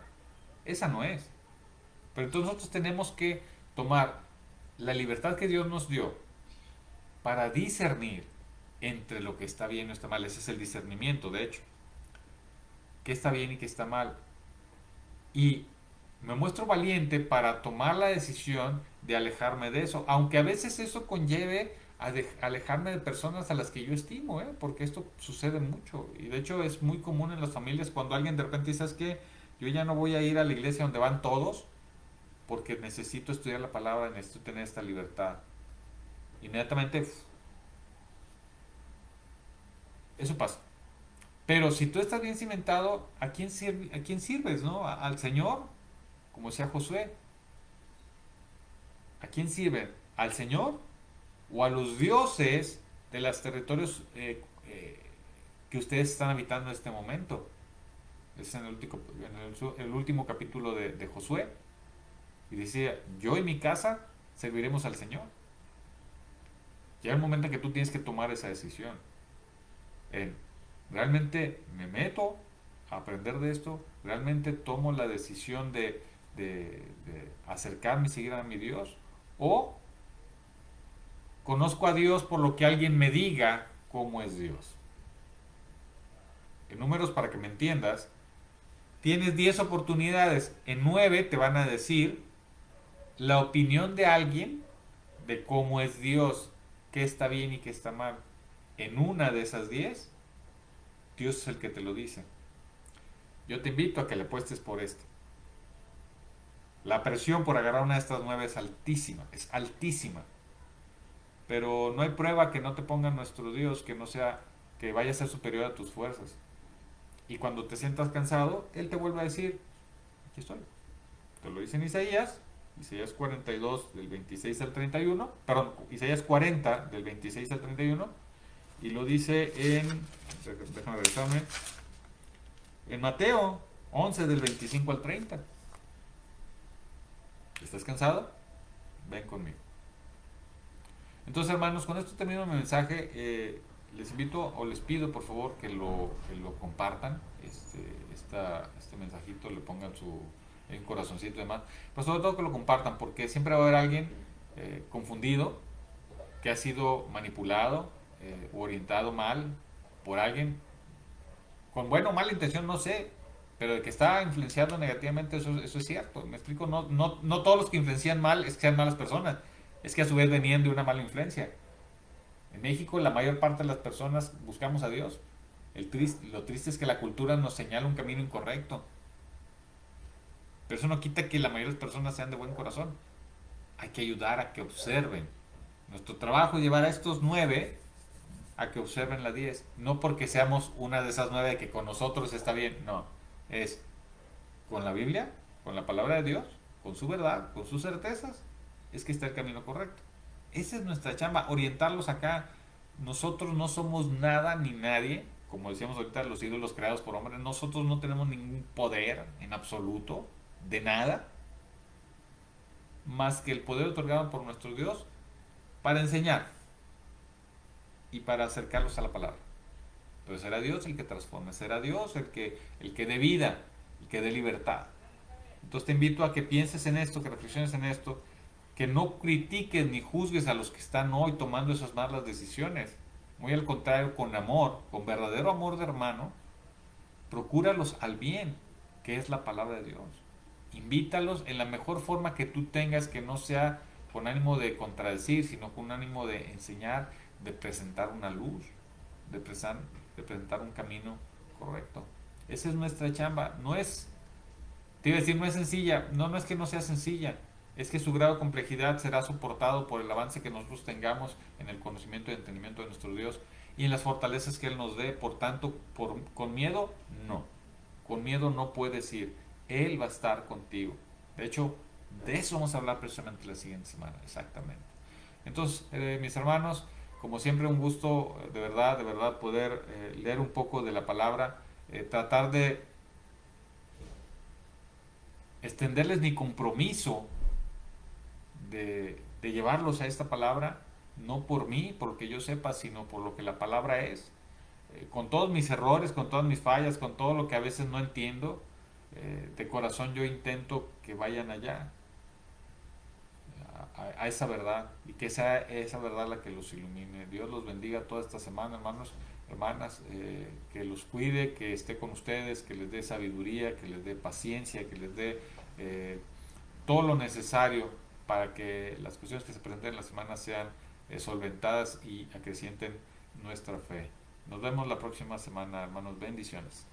Esa no es. Pero entonces nosotros tenemos que tomar la libertad que Dios nos dio para discernir entre lo que está bien y está mal. Ese es el discernimiento, de hecho. ¿Qué está bien y qué está mal? Y me muestro valiente para tomar la decisión de alejarme de eso, aunque a veces eso conlleve a alejarme de personas a las que yo estimo, ¿eh? Porque esto sucede mucho y de hecho es muy común en las familias cuando alguien de repente dice, ¿sabes qué? Yo ya no voy a ir a la iglesia donde van todos porque necesito estudiar la palabra, necesito tener esta libertad. Inmediatamente eso pasa. Pero si tú estás bien cimentado, ¿a quién sirves, no? ¿Al Señor? Como decía Josué, ¿a quién sirven? ¿Al Señor o a los dioses de los territorios que ustedes están habitando en este momento? Es en el último capítulo de Josué. Y decía, yo y mi casa serviremos al Señor. Llega el momento en que tú tienes que tomar esa decisión. ¿Realmente me meto a aprender de esto? ¿Realmente tomo la decisión de acercarme y seguir a mi Dios? ¿O conozco a Dios por lo que alguien me diga cómo es Dios? En números, para que me entiendas, tienes 10 oportunidades, en 9 te van a decir la opinión de alguien de cómo es Dios, qué está bien y qué está mal. En una de esas 10, Dios es el que te lo dice. Yo te invito a que le apuestes por esto. La presión por agarrar una de estas 9 es altísima. Pero no hay prueba que no te ponga nuestro Dios, que no sea, que vaya a ser superior a tus fuerzas. Y cuando te sientas cansado, Él te vuelve a decir, aquí estoy. Te lo dice en Isaías 42 del 26 al 31, perdón, Isaías 40 del 26 al 31, y lo dice déjame regresarme, en Mateo 11 del 25 al 30. ¿Estás cansado? Ven conmigo. Entonces, hermanos, con esto termino mi mensaje. Les invito o les pido por favor que lo compartan, este mensajito, le pongan el corazoncito y demás, pero sobre todo que lo compartan, porque siempre va a haber alguien confundido, que ha sido manipulado o orientado mal por alguien, con buena o mala intención, no sé, pero de que está influenciado negativamente, eso es cierto. Me explico, no todos los que influencian mal es que sean malas personas, es que a su vez venían de una mala influencia. En México la mayor parte de las personas buscamos a Dios. Lo triste es que la cultura nos señala un camino incorrecto. Pero eso no quita que la mayoría de las personas sean de buen corazón. Hay que ayudar a que observen. Nuestro trabajo es llevar a estos 9 a que observen la 10. No porque seamos una de esas 9 que con nosotros está bien. No. Es con la Biblia, con la palabra de Dios, con su verdad, con sus certezas. Es que está el camino correcto. Esa es nuestra chamba, orientarlos acá. Nosotros no somos nada ni nadie, como decíamos ahorita, los ídolos creados por hombres. Nosotros no tenemos ningún poder en absoluto, de nada, más que el poder otorgado por nuestro Dios para enseñar y para acercarlos a la palabra. Pero será Dios el que transforme, será Dios el que dé vida, el que dé libertad. Entonces te invito a que pienses en esto, que reflexiones en esto, que no critiques ni juzgues a los que están hoy tomando esas malas decisiones. Muy al contrario, con amor, con verdadero amor de hermano, procúralos al bien, que es la palabra de Dios. Invítalos en la mejor forma que tú tengas, que no sea con ánimo de contradecir, sino con un ánimo de enseñar, de presentar una luz, de, de presentar un camino correcto. Esa es nuestra chamba. No es, te iba a decir, no es sencilla. No, no es que no sea sencilla. Es que su grado de complejidad será soportado por el avance que nosotros tengamos en el conocimiento y entendimiento de nuestro Dios y en las fortalezas que Él nos dé. Por tanto, con miedo, no. Con miedo no puedes ir. Él va a estar contigo. De hecho, de eso vamos a hablar precisamente la siguiente semana, exactamente. Entonces, mis hermanos, como siempre, un gusto de verdad, poder leer un poco de la palabra, tratar de extenderles mi compromiso de llevarlos a esta palabra, no por mí, porque yo sepa, sino por lo que la palabra es. Con todos mis errores, con todas mis fallas, con todo lo que a veces no entiendo, de corazón yo intento que vayan allá, a esa verdad, y que sea esa verdad la que los ilumine. Dios los bendiga toda esta semana, hermanos, hermanas, que los cuide, que esté con ustedes, que les dé sabiduría, que les dé paciencia, que les dé todo lo necesario para que las cuestiones que se presenten en la semana sean solventadas y acrecienten nuestra fe. Nos vemos la próxima semana, hermanos. Bendiciones.